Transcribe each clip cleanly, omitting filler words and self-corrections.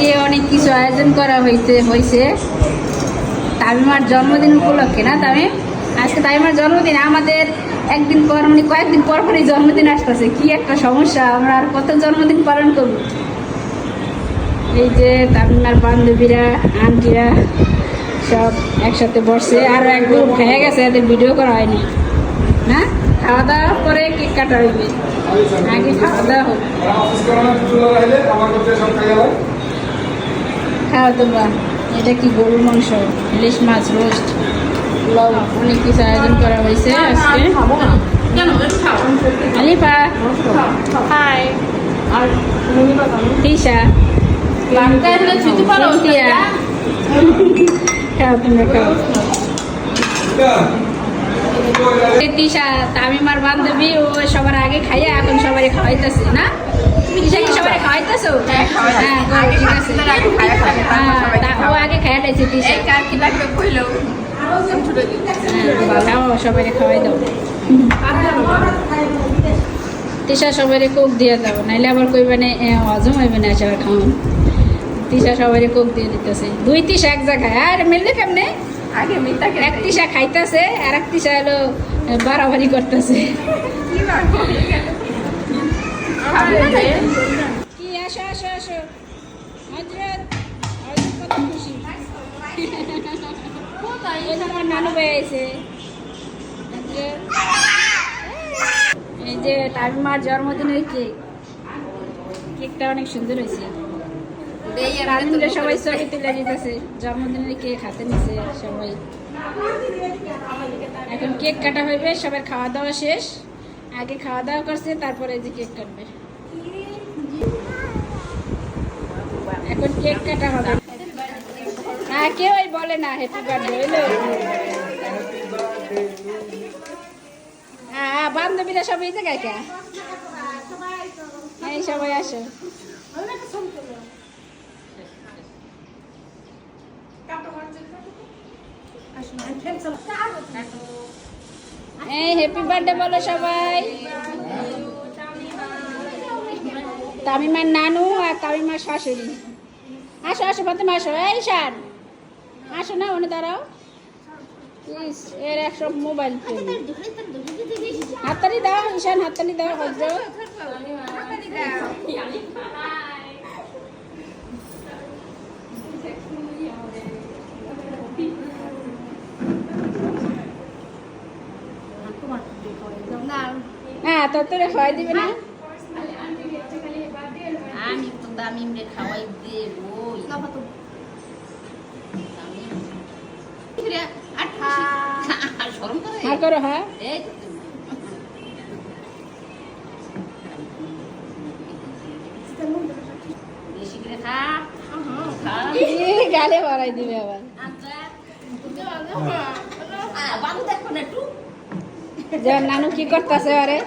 আজকে অনেক কিছু আয়োজন করা হয়েছে তামিমার জন্মদিন উপলক্ষে না তামিম? আজকে তামিমার জন্মদিন, আমাদের একদিন পর মানে কয়েকদিন পর পরই জন্মদিন আসতেছে। কি একটা সমস্যা, আমরা আর কত জন্মদিন পালন করব। এই যে তামিমার বান্ধবীরা, আন্টিরা সব একসাথে বসছে, আরও এক গ্রুপ হয়ে গেছে, এদের ভিডিও করা হয়নি না। খাওয়া দাওয়া করে কেক কাটা হইবে, আগে খাওয়া দাওয়া হবে। খাওয়া তোমরা। এটা কি গরুর মাংস, ইলিশ মাছ রোস্ট, অনেক কিছু আয়োজন করা হয়েছে আজকে। আলিফা, হাই, আর তিশা, খাও তোমরা খাও। তিশা তামিমার বান্ধবী, ও সবার আগে খাইয়া এখন সবাই খাওয়াইতেছে না। তুমি তিশাকে সবাই খাওয়াইতেছো? হ্যাঁ, ঠিক আছে। ও আগে খাইয়া দিয়েছে তিশা। খাও, সবাই খাওয়াই দাও। তিশা সবাই কোক দিয়ে দাও, নাইলে আবার কই মানে হজম হইবে না সবাই খাওয়ান। তিশা সবাই কোক দিয়ে দিতেছে। দুই তিশা এক জায়গায়, আর মিললে কেমনে? এক তিশা খাইতেছে আর এক তিশা হলো বাড়াবাড়ি করতেছে। কি আসো আসো আসো, হজরত কত খুশি। আমার নানু ভাই আছে। এই যে তামিমার জন্মদিনের কেকটা অনেক সুন্দর হয়েছে। সবাই ছবি তুলে দিতেছে, জন্মদিনের কেক হাতে নিছে সবাই। এখন কেক কাটা হইবে, সবার খাওয়া দাওয়া শেষ। আগে খাওয়া দাওয়া করছে, তারপরে যে কেক কাটবে। এখন কেক কাটা হবে। হ্যাঁ, কেউই বলে না হ্যাপি বার্থডে হইলো। হ্যাঁ, বান্ধবীরা সব এই জায়গায় কে? এই সবাই আসো। এই হ্যাপি বার্থডে বলো সবাই। তামিমার নানু আর তামিমার শাশুড়ি। আসো আসো ফাতেমা, আসো। এই শান আসো না, ওনে দাঁড়াও। এর একসব মোবাইল হাততালি দাও, ঈশান হাততালি দাও। হজরত হ্যাঁ, তোরে খাওয়াই দিবে না? আমি তো তামিমরে খাওয়াই দেব। শরম করে হ্যাঁ করো। হ্যাঁ, বেশি করে খা। গালে বাড়াই দিবে আবার। বাবু দেখো না একটু। নানু কি করতেছে? আরে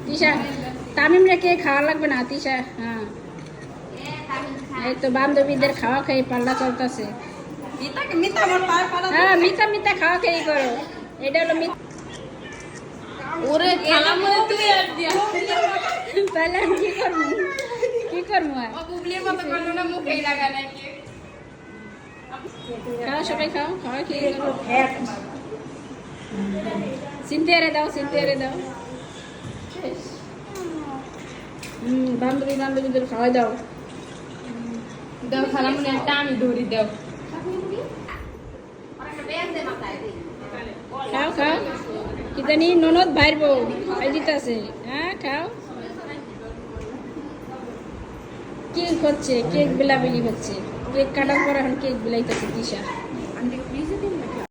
তিশা, তামিম রেখে খাওয়া লাগবে না তিশা। হ্যাঁ, এই তো বান্ধবীদের খাওয়া খাই পাল্লা চলতেছে। হ্যাঁ, মিতা মিতা খাওয়া খাই করো। এটা হলো ওরে খালা মনে তুই আর দিয়া তাহলে আমি কি করবো আর? বুবলির মতো করলো না, মুখেই লাগা নাকি। খাও সবাই, খাও খাওয়া খেয়ে করো। সিনথিয়ারে দাও, সিনথিয়ারে দাও। বান্ধবীদের খাওয়াই দাও। দাও খালা মনে একটা আমি ধরি দাও। খাও খাও। কি জানি ননদ ভাইর বউ খাই দিতেছে। হ্যাঁ খাও। কেক হচ্ছে, কেক বেলাবেলি হচ্ছে। কেক কাটার পর এখন কেক বিলাইতেছে তিশা।